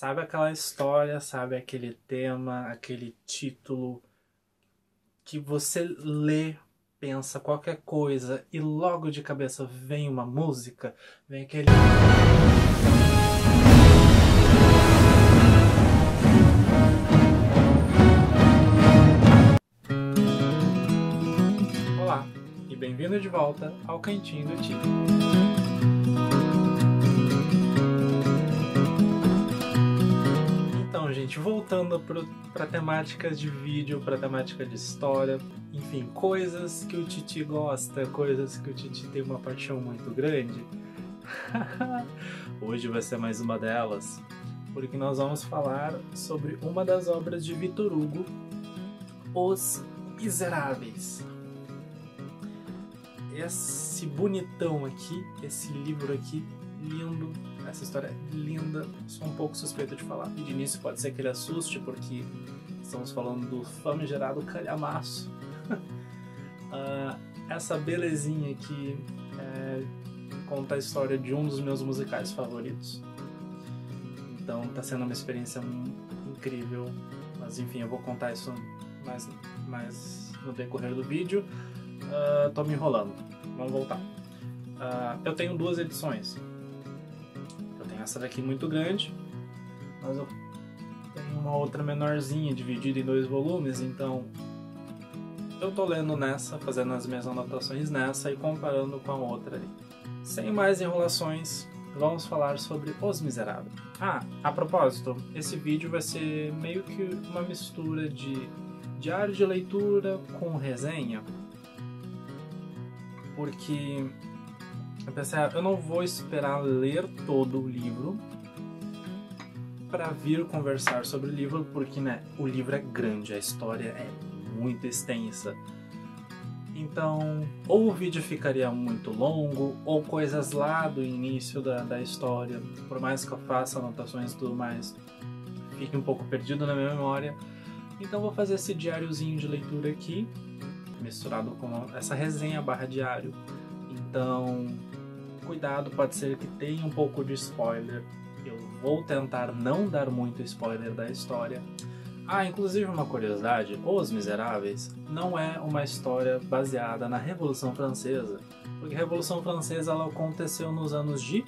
Sabe aquela história, sabe aquele tema, aquele título que você lê, pensa qualquer coisa e logo de cabeça vem uma música, vem aquele... Olá, e bem-vindo de volta ao Cantinho do Tio. Então, gente, voltando para temáticas de vídeo, para temática de história, enfim, coisas que o Titi gosta, coisas que o Titi tem uma paixão muito grande. Hoje vai ser mais uma delas, porque nós vamos falar sobre uma das obras de Victor Hugo, Os Miseráveis. Esse bonitão aqui, esse livro aqui, lindo, essa história é linda, sou um pouco suspeito de falar. E de início pode ser que ele assuste, porque estamos falando do famigerado calhamaço. Essa belezinha aqui conta a história de um dos meus musicais favoritos. Então tá sendo uma experiência incrível, mas enfim, eu vou contar isso mais no decorrer do vídeo. Tô me enrolando, vamos voltar. Eu tenho duas edições. Eu tenho essa daqui muito grande, mas eu tenho uma outra menorzinha dividida em 2 volumes, então eu tô lendo nessa, fazendo as minhas anotações nessa e comparando com a outra ali. Sem mais enrolações, vamos falar sobre Os Miseráveis. A propósito, esse vídeo vai ser meio que uma mistura de diário de leitura com resenha, porque eu pensei, eu não vou esperar ler todo o livro para vir conversar sobre o livro, porque né, o livro é grande, a história é muito extensa. Então, ou o vídeo ficaria muito longo, ou coisas lá do início da história, por mais que eu faça anotações e tudo mais, fique um pouco perdido na minha memória. Então vou fazer esse diáriozinho de leitura aqui, misturado com essa resenha / diário. Então, cuidado, pode ser que tenha um pouco de spoiler. Eu vou tentar não dar muito spoiler da história. Inclusive uma curiosidade, Os Miseráveis não é uma história baseada na Revolução Francesa, porque a Revolução Francesa ela aconteceu nos anos de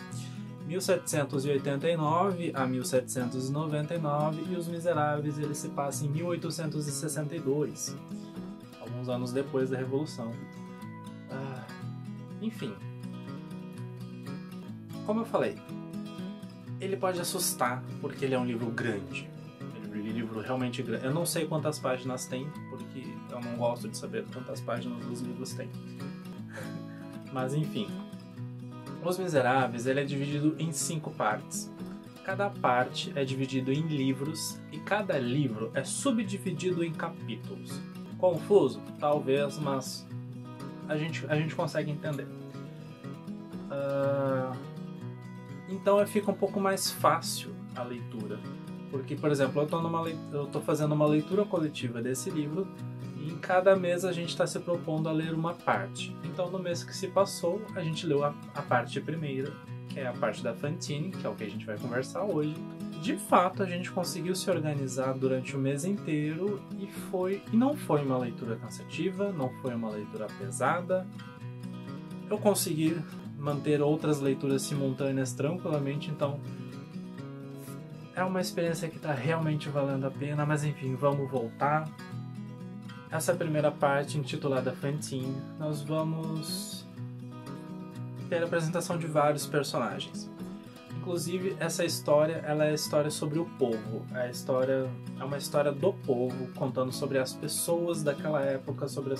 1789 a 1799 e Os Miseráveis ele se passa em 1862, alguns anos depois da Revolução. Enfim, como eu falei, ele pode assustar porque ele é um livro grande. Livro realmente grande. Eu não sei quantas páginas tem, porque eu não gosto de saber quantas páginas os livros têm. Mas enfim, Os Miseráveis ele é dividido em 5 partes. Cada parte é dividido em livros e cada livro é subdividido em capítulos. Confuso? Talvez, mas a gente consegue entender. Então fica um pouco mais fácil a leitura. Porque, por exemplo, eu tô fazendo uma leitura coletiva desse livro e em cada mês a gente está se propondo a ler uma parte. Então, no mês que se passou, a gente leu a parte primeira, que é a parte da Fantine, que é o que a gente vai conversar hoje. De fato, a gente conseguiu se organizar durante o mês inteiro e não foi uma leitura cansativa, não foi uma leitura pesada. Eu consegui manter outras leituras simultâneas tranquilamente, então é uma experiência que está realmente valendo a pena, mas enfim, vamos voltar. Essa primeira parte, intitulada Fantine, nós vamos ter a apresentação de vários personagens. Inclusive, essa história ela é a história sobre o povo. É uma história do povo, contando sobre as pessoas daquela época, sobre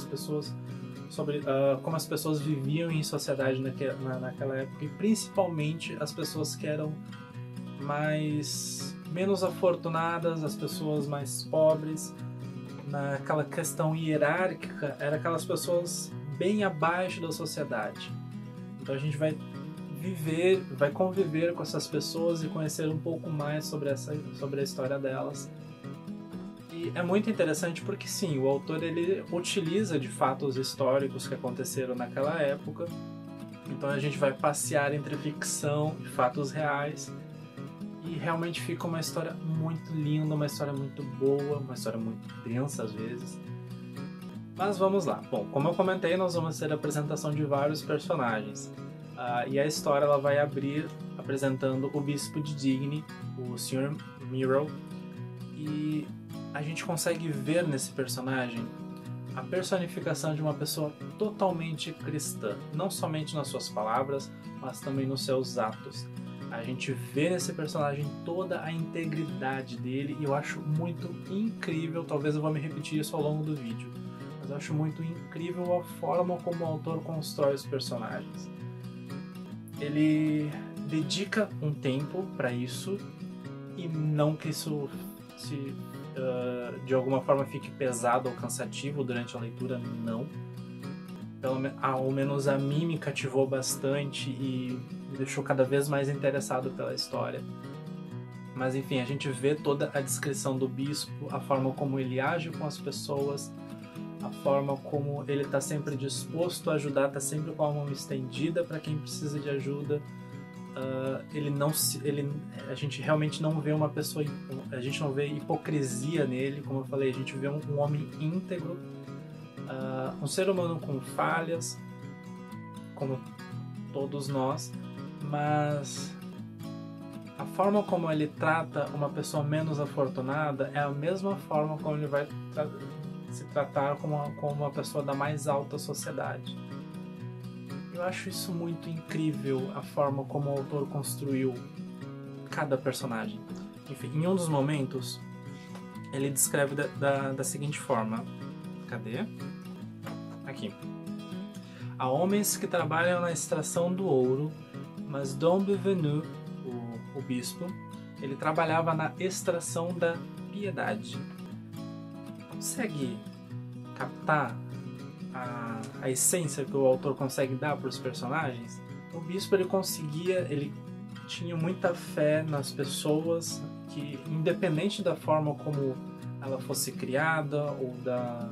como as pessoas viviam em sociedade naquela época, e principalmente as pessoas que eram menos afortunadas, as pessoas mais pobres. Naquela questão hierárquica, eram aquelas pessoas bem abaixo da sociedade. Então a gente vai conviver com essas pessoas e conhecer um pouco mais sobre a história delas. E é muito interessante porque sim, o autor ele utiliza de fatos históricos que aconteceram naquela época. Então a gente vai passear entre ficção e fatos reais. e realmente fica uma história muito linda, uma história muito boa, uma história muito densa às vezes. Mas vamos lá. Bom, como eu comentei, nós vamos ter a apresentação de vários personagens. E a história ela vai abrir apresentando o Bispo de Digne, o Sr. Myrrell, e a gente consegue ver nesse personagem a personificação de uma pessoa totalmente cristã, não somente nas suas palavras, mas também nos seus atos. A gente vê nesse personagem toda a integridade dele e eu acho muito incrível, talvez eu vou me repetir isso ao longo do vídeo, mas eu acho muito incrível a forma como o autor constrói os personagens. Ele dedica um tempo para isso e não que isso de alguma forma fique pesado ou cansativo durante a leitura, não. Ao menos a mim me cativou bastante e me deixou cada vez mais interessado pela história. Mas enfim, a gente vê toda a descrição do bispo, a forma como ele age com as pessoas, a forma como ele está sempre disposto a ajudar, está sempre com a mão estendida para quem precisa de ajuda. A gente realmente não vê uma pessoa, a gente não vê hipocrisia nele, como eu falei, a gente vê um homem íntegro, um ser humano com falhas, como todos nós, mas a forma como ele trata uma pessoa menos afortunada é a mesma forma como ele vai se tratar como uma pessoa da mais alta sociedade. Eu acho isso muito incrível, a forma como o autor construiu cada personagem. Enfim, em um dos momentos, ele descreve da seguinte forma. Cadê? Aqui. Há homens que trabalham na extração do ouro, mas Dom Bienvenu, o bispo, ele trabalhava na extração da piedade. Consegue captar a essência que o autor consegue dar para os personagens? O bispo ele tinha muita fé nas pessoas, que independente da forma como ela fosse criada ou da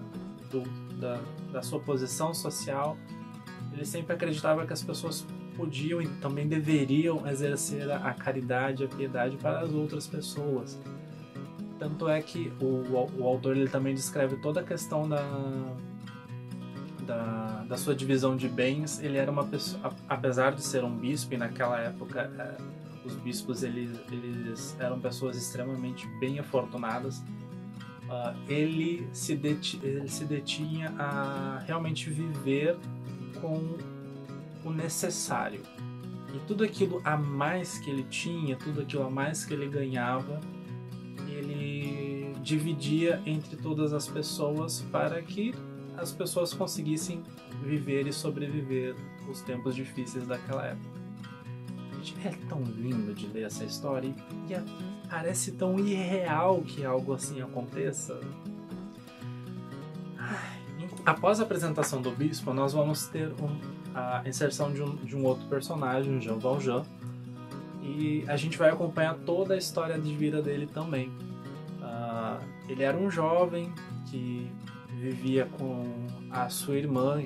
sua posição social, ele sempre acreditava que as pessoas podiam e também deveriam exercer a caridade, a piedade para as outras pessoas. Tanto é que o autor ele também descreve toda a questão da sua divisão de bens. Ele era uma pessoa, apesar de ser um bispo, e naquela época os bispos eles eram pessoas extremamente bem afortunadas, ele se detinha a realmente viver com o necessário. E tudo aquilo a mais que ele tinha, tudo aquilo a mais que ele ganhava, ele dividia entre todas as pessoas para que as pessoas conseguissem viver e sobreviver os tempos difíceis daquela época. Gente, é tão lindo de ler essa história e parece tão irreal que algo assim aconteça. Após a apresentação do bispo, nós vamos ter a inserção de um outro personagem, o Jean Valjean, e a gente vai acompanhar toda a história de vida dele também. Ele era um jovem que vivia com a sua irmã,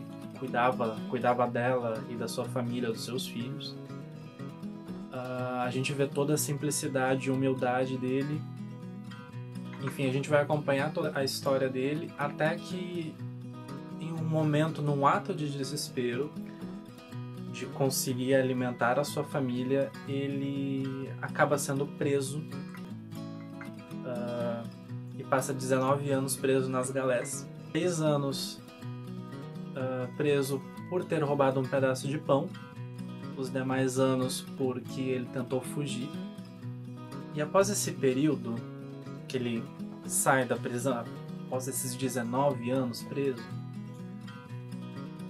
cuidava dela e da sua família, dos seus filhos. A gente vê toda a simplicidade e humildade dele. Enfim, a gente vai acompanhar toda a história dele até que, em um momento, num ato de desespero de conseguir alimentar a sua família, ele acaba sendo preso e passa 19 anos preso nas galés. 6 anos preso por ter roubado um pedaço de pão, os demais anos porque ele tentou fugir. E após esse período que ele sai da prisão, após esses 19 anos preso,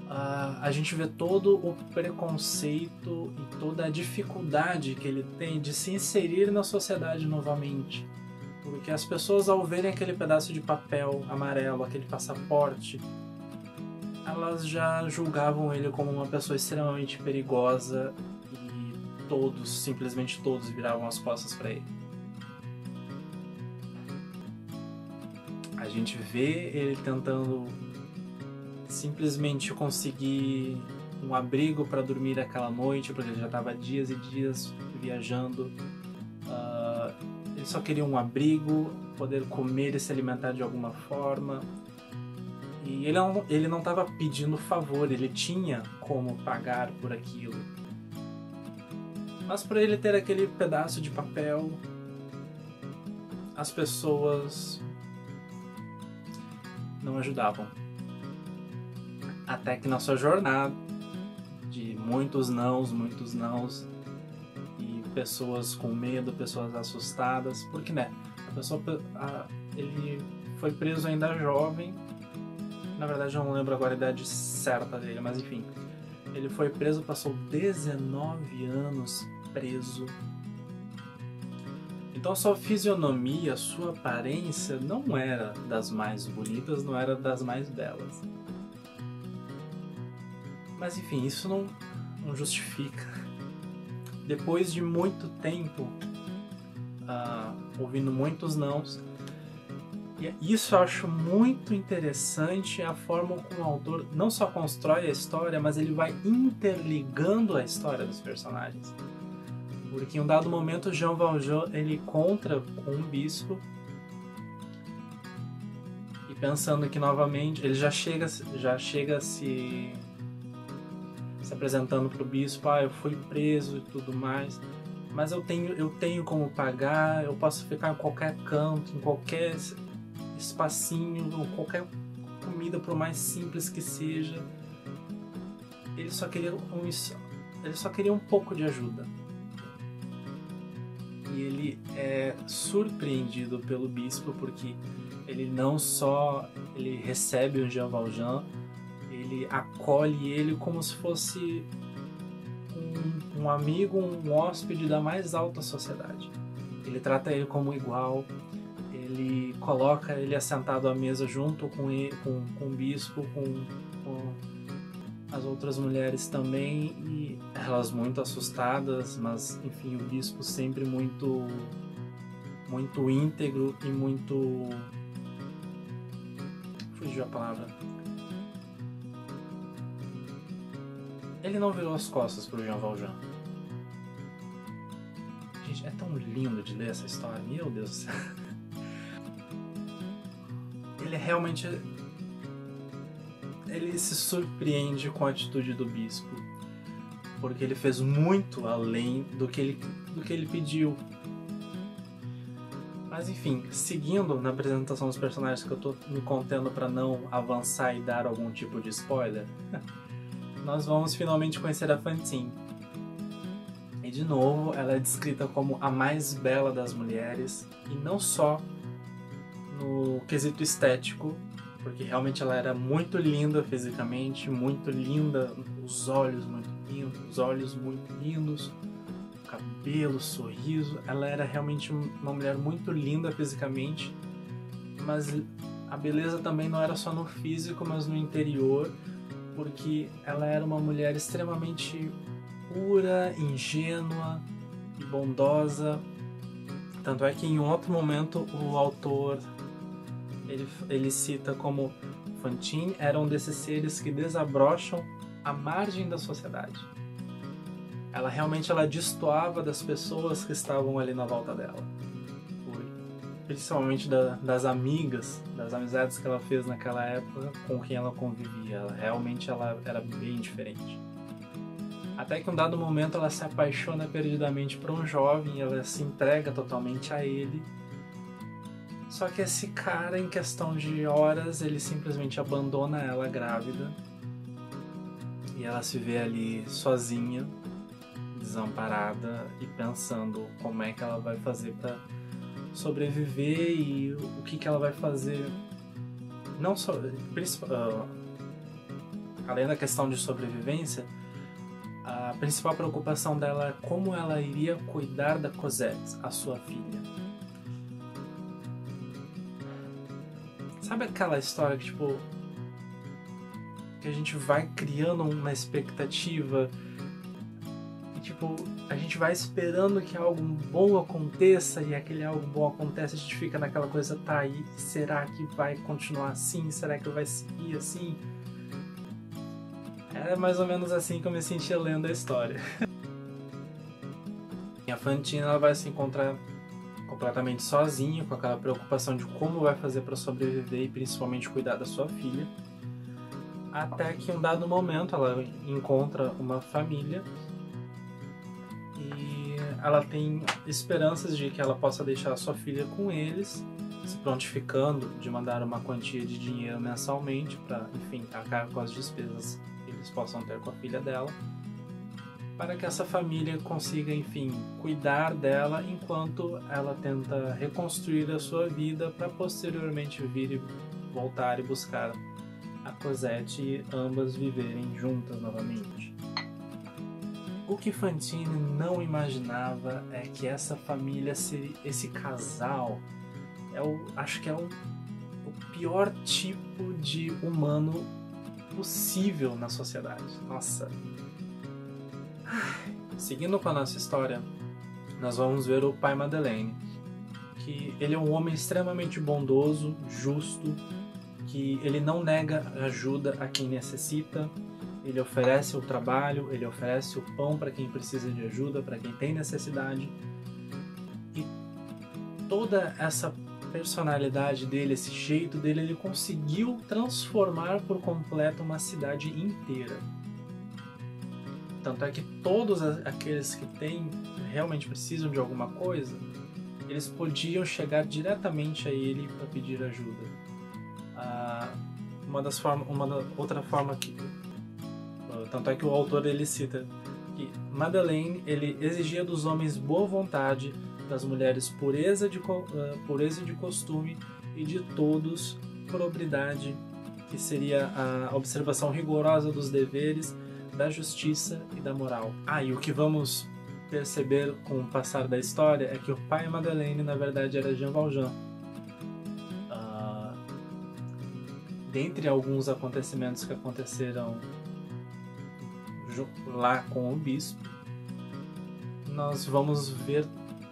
a gente vê todo o preconceito e toda a dificuldade que ele tem de se inserir na sociedade novamente. Porque as pessoas, ao verem aquele pedaço de papel amarelo, aquele passaporte, elas já julgavam ele como uma pessoa extremamente perigosa e simplesmente todos viravam as costas para ele. A gente vê ele tentando simplesmente conseguir um abrigo para dormir aquela noite, porque ele já estava dias e dias viajando. Ele só queria um abrigo, poder comer e se alimentar de alguma forma. E ele não estava pedindo favor, ele tinha como pagar por aquilo. Mas por ele ter aquele pedaço de papel, as pessoas não ajudavam. Até que na sua jornada de muitos nãos, e pessoas com medo, pessoas assustadas, porque né, ele foi preso ainda jovem. Na verdade eu não lembro agora a idade certa dele, mas enfim, ele foi preso, passou 19 anos preso. Então a sua fisionomia, a sua aparência não era das mais bonitas, não era das mais belas. Mas enfim, isso não justifica. Depois de muito tempo, ouvindo muitos nãos, e isso eu acho muito interessante, a forma como o autor não só constrói a história, mas ele vai interligando a história dos personagens. Porque em um dado momento, Jean Valjean ele encontra com um bispo e pensando que novamente ele já chega se apresentando para o bispo, eu fui preso e tudo mais, mas eu tenho como pagar, eu posso ficar em qualquer canto, em qualquer espacinho, ou qualquer comida, por mais simples que seja. Ele só queria um pouco de ajuda. E ele é surpreendido pelo bispo, porque ele não só ele recebe o Jean Valjean, ele acolhe ele como se fosse um amigo, um hóspede da mais alta sociedade. Ele trata ele como igual, ele coloca ele assentado à mesa junto com o bispo, com as outras mulheres também, e elas muito assustadas, mas enfim, o bispo sempre muito íntegro e muito... fugiu a palavra. Ele não virou as costas pro Jean Valjean. Gente, é tão lindo de ler essa história, meu Deus do céu. Ele realmente... ele se surpreende com a atitude do bispo, porque ele fez muito além do que ele pediu. Mas enfim, seguindo na apresentação dos personagens, que eu tô me contendo para não avançar e dar algum tipo de spoiler, nós vamos finalmente conhecer a Fantine. E de novo, ela é descrita como a mais bela das mulheres, e não só no quesito estético, porque realmente ela era muito linda fisicamente, muito linda, os olhos muito lindos, o cabelo, o sorriso. Ela era realmente uma mulher muito linda fisicamente, mas a beleza também não era só no físico, mas no interior, porque ela era uma mulher extremamente pura, ingênua e bondosa. Tanto é que em outro momento o autor ele cita como Fantine era um desses seres que desabrocham à margem da sociedade. Ela realmente destoava das pessoas que estavam ali na volta dela. Principalmente das amigas, das amizades que ela fez naquela época com quem ela convivia. Ela era bem diferente. Até que em um dado momento ela se apaixona perdidamente por um jovem, ela se entrega totalmente a ele. Só que esse cara, em questão de horas, ele simplesmente abandona ela grávida. E ela se vê ali sozinha, desamparada e pensando como é que ela vai fazer para sobreviver e o que ela vai fazer. Não só, além da questão de sobrevivência, a principal preocupação dela é como ela iria cuidar da Cosette, a sua filha. Sabe aquela história que, tipo, que a gente vai criando uma expectativa e, tipo, a gente vai esperando que algo bom aconteça e aquele algo bom acontece, a gente fica naquela coisa, tá aí, será que vai continuar assim? Será que vai seguir assim? É mais ou menos assim que eu me sentia lendo a história. A Fantine ela vai se encontrar com completamente sozinha, com aquela preocupação de como vai fazer para sobreviver e principalmente cuidar da sua filha. Até que em um dado momento ela encontra uma família e ela tem esperanças de que ela possa deixar a sua filha com eles, se prontificando de mandar uma quantia de dinheiro mensalmente para, enfim, arcar com as despesas que eles possam ter com a filha dela, para que essa família consiga, enfim, cuidar dela enquanto ela tenta reconstruir a sua vida para posteriormente vir e voltar e buscar a Cosette e ambas viverem juntas novamente. O que Fantine não imaginava é que essa família seria, esse casal, acho que é o pior tipo de humano possível na sociedade. Nossa. Seguindo com a nossa história, nós vamos ver o pai Madeleine, que ele é um homem extremamente bondoso, justo, que ele não nega ajuda a quem necessita, ele oferece o trabalho, ele oferece o pão para quem precisa de ajuda, para quem tem necessidade. E toda essa personalidade dele, esse jeito dele, ele conseguiu transformar por completo uma cidade inteira. Tanto é que todos aqueles que realmente precisam de alguma coisa, eles podiam chegar diretamente a ele para pedir ajuda. Outra forma que... Tanto é que o autor ele cita que Madeleine ele exigia dos homens boa vontade, das mulheres pureza de costume e de todos probidade, que seria a observação rigorosa dos deveres, da justiça e da moral. E o que vamos perceber com o passar da história é que o pai Madeleine na verdade era Jean Valjean. Dentre alguns acontecimentos que aconteceram lá com o bispo, nós vamos ver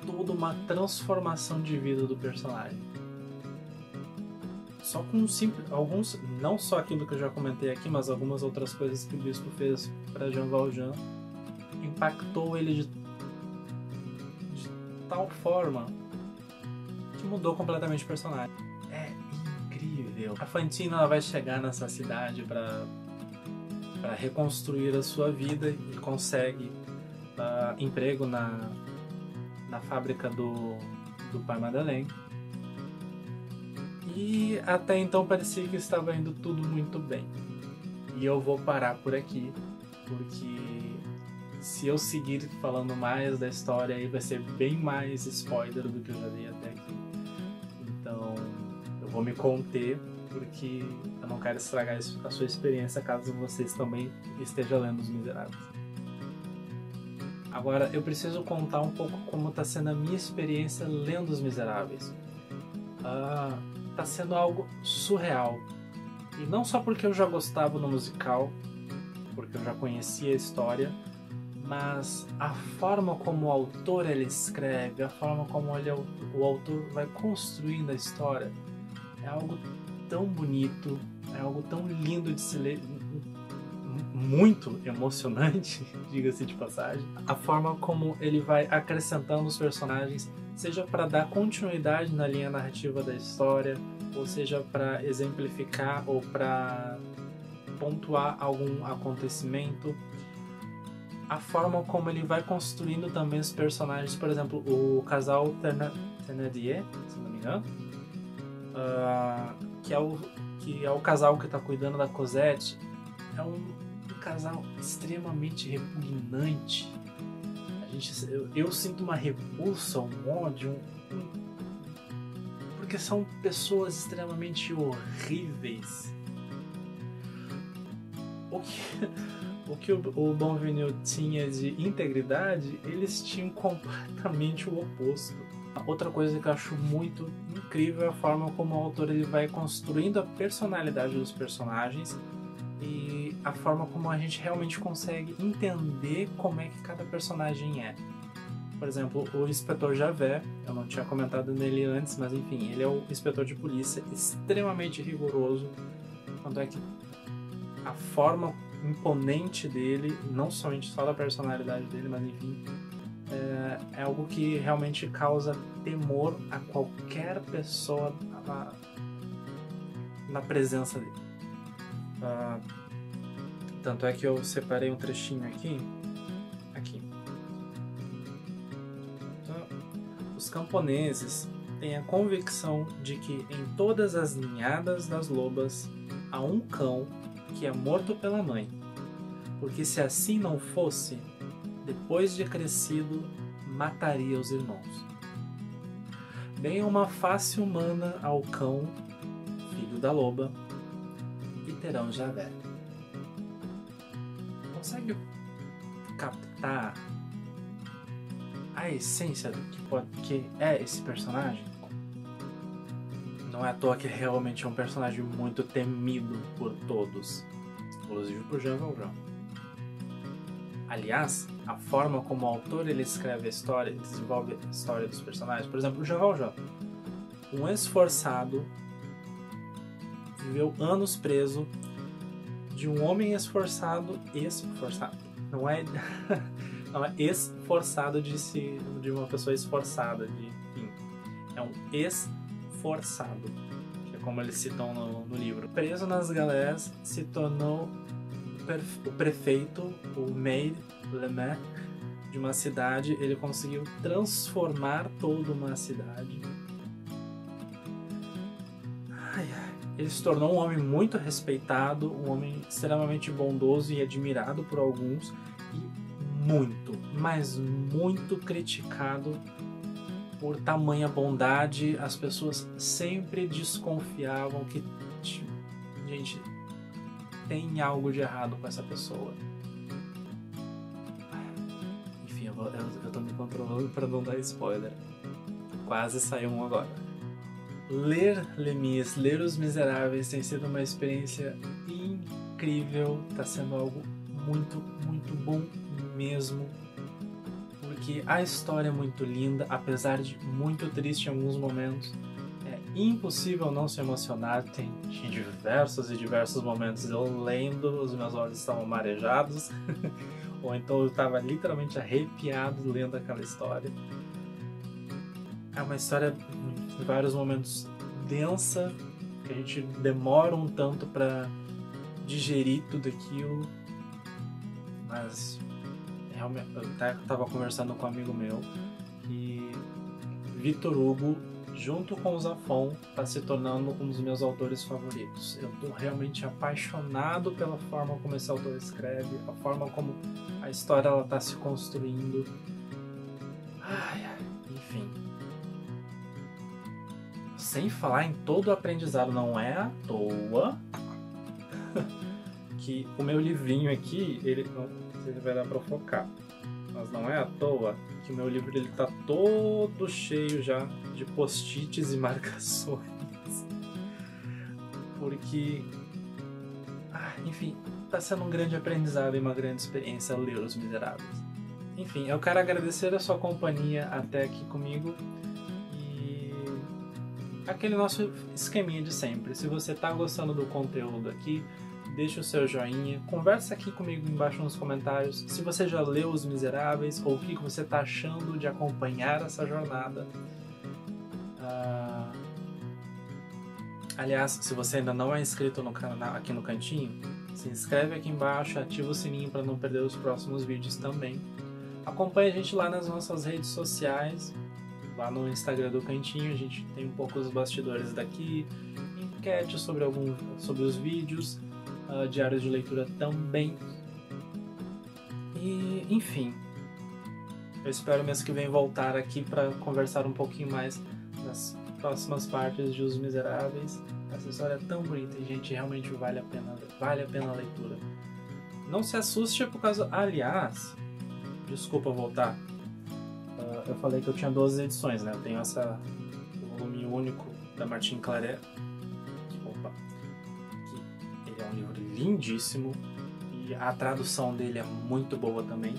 toda uma transformação de vida do personagem. Só com alguns, não só aquilo que eu já comentei aqui, mas algumas outras coisas que o bispo fez para Jean Valjean impactou ele de tal forma que mudou completamente o personagem. É incrível. A Fantine ela vai chegar nessa cidade para reconstruir a sua vida e consegue emprego na fábrica do pai Madeleine. E até então parecia que estava indo tudo muito bem. E eu vou parar por aqui, porque se eu seguir falando mais da história aí vai ser bem mais spoiler do que eu já dei até aqui. Então eu vou me conter, porque eu não quero estragar a sua experiência caso vocês também estejam lendo Os Miseráveis. Agora eu preciso contar um pouco como está sendo a minha experiência lendo Os Miseráveis. Tá sendo algo surreal. E não só porque eu já gostava do musical, porque eu já conhecia a história, mas a forma como o autor ele escreve, a forma como o autor vai construindo a história, é algo tão bonito, é algo tão lindo de se ler, muito emocionante, diga-se de passagem. A forma como ele vai acrescentando os personagens, seja para dar continuidade na linha narrativa da história, ou seja para exemplificar ou para pontuar algum acontecimento. A forma como ele vai construindo também os personagens, por exemplo, o casal Thénardier, se não me engano, que é o casal que está cuidando da Cosette, é um casal extremamente repugnante. Eu sinto uma repulsa, um ódio, porque são pessoas extremamente horríveis. O que o Bonvenil tinha de integridade, eles tinham completamente o oposto. Outra coisa que eu acho muito incrível é a forma como o autor ele vai construindo a personalidade dos personagens e a forma como a gente realmente consegue entender como é que cada personagem é. Por exemplo, o Inspetor Javert, eu não tinha comentado nele antes, mas enfim, ele é o inspetor de polícia extremamente rigoroso, tanto é que a forma imponente dele, não somente só da personalidade dele, mas enfim, é algo que realmente causa temor a qualquer pessoa na presença dele. Tanto é que eu separei um trechinho aqui. Os camponeses têm a convicção de que em todas as ninhadas das lobas há um cão que é morto pela mãe, porque se assim não fosse, depois de crescido, mataria os irmãos. Deem uma face humana ao cão, filho da loba, e terão Javé. Consegue captar a essência do que é esse personagem? Não é à toa que realmente é um personagem muito temido por todos, inclusive por Jean Valjean. Aliás, a forma como o autor ele escreve a história, ele desenvolve a história dos personagens. Por exemplo, o Jean Valjean, um esforçado, viveu anos preso, de um homem esforçado, não é esforçado de uma pessoa esforçada, enfim, é um esforçado, que é como eles citam no livro. Preso nas galés, se tornou o prefeito, o maire, le maire, de uma cidade. Ele conseguiu transformar toda uma cidade. Ele se tornou um homem muito respeitado, um homem extremamente bondoso e admirado por alguns, e muito, mas muito criticado por tamanha bondade. As pessoas sempre desconfiavam que, gente, tem algo de errado com essa pessoa. Enfim, eu tô me controlando para não dar spoiler. Quase saiu um agora. Ler Les Mis, ler Os Miseráveis tem sido uma experiência incrível, tá sendo algo muito, muito bom mesmo, porque a história é muito linda, apesar de muito triste em alguns momentos. É impossível não se emocionar, tem diversos e diversos momentos eu lendo, os meus olhos estavam marejados, ou então eu estava literalmente arrepiado lendo aquela história. É uma história em vários momentos densa, que a gente demora um tanto para digerir tudo aquilo, mas realmente eu estava conversando com um amigo meu que Victor Hugo, junto com o Zafón, está se tornando um dos meus autores favoritos. Eu estou realmente apaixonado pela forma como esse autor escreve, a forma como a história está se construindo. Enfim. Sem falar em todo o aprendizado, não é à toa que o meu livrinho aqui, ele não sei se vai dar para focar, mas não é à toa que o meu livro ele tá todo cheio já de post-its e marcações, porque, enfim, tá sendo um grande aprendizado e uma grande experiência ler Os Miseráveis. Enfim, eu quero agradecer a sua companhia até aqui comigo. Aquele nosso esqueminha de sempre. Se você tá gostando do conteúdo aqui, deixa o seu joinha, conversa aqui comigo embaixo nos comentários se você já leu Os Miseráveis ou o que você tá achando de acompanhar essa jornada. Aliás, se você ainda não é inscrito no canal aqui no cantinho, se inscreve aqui embaixo, ativa o sininho para não perder os próximos vídeos também. Acompanhe a gente lá nas nossas redes sociais. Lá no Instagram do Cantinho a gente tem um pouco os bastidores daqui, enquete sobre os vídeos, diários de leitura também. E, enfim, eu espero mês que vem voltar aqui para conversar um pouquinho mais das próximas partes de Os Miseráveis. Essa história é tão bonita e, gente, realmente vale a pena a leitura. Não se assuste por causa... Aliás, desculpa voltar. Eu falei que eu tinha 12 edições, né? Eu tenho o volume único da Martine Claret, que ele é um livro lindíssimo e a tradução dele é muito boa também.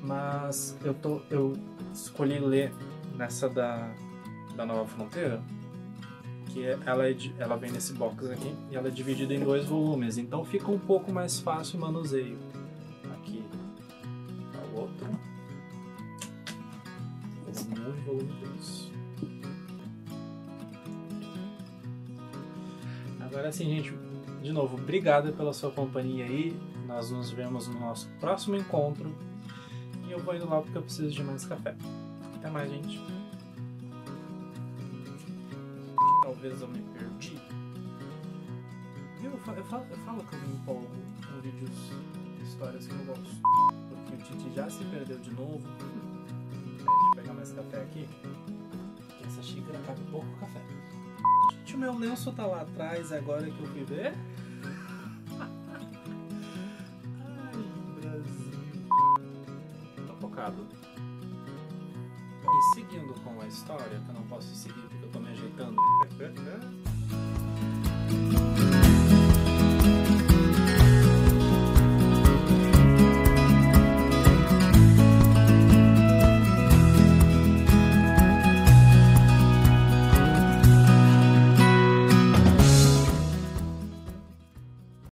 Mas eu escolhi ler nessa da Nova Fronteira, que ela vem nesse box aqui e ela é dividida em 2 volumes, então fica um pouco mais fácil o manuseio. Aqui tá o outro. Agora sim, gente, de novo, obrigado pela sua companhia aí. Nós nos vemos no nosso próximo encontro. E eu vou indo lá porque eu preciso de mais café. Até mais, gente. Talvez eu me perdi. Eu falo que eu me empolgo com vídeos, histórias que eu gosto. Porque o Titi já se perdeu de novo. Deixa eu pegar mais café aqui. Essa xícara cabe pouco café. Gente, o meu lenço tá lá atrás agora que eu fui ver. Ai, Brasil. Tô focado. E seguindo com a história, que eu não posso seguir porque eu tô me ajeitando.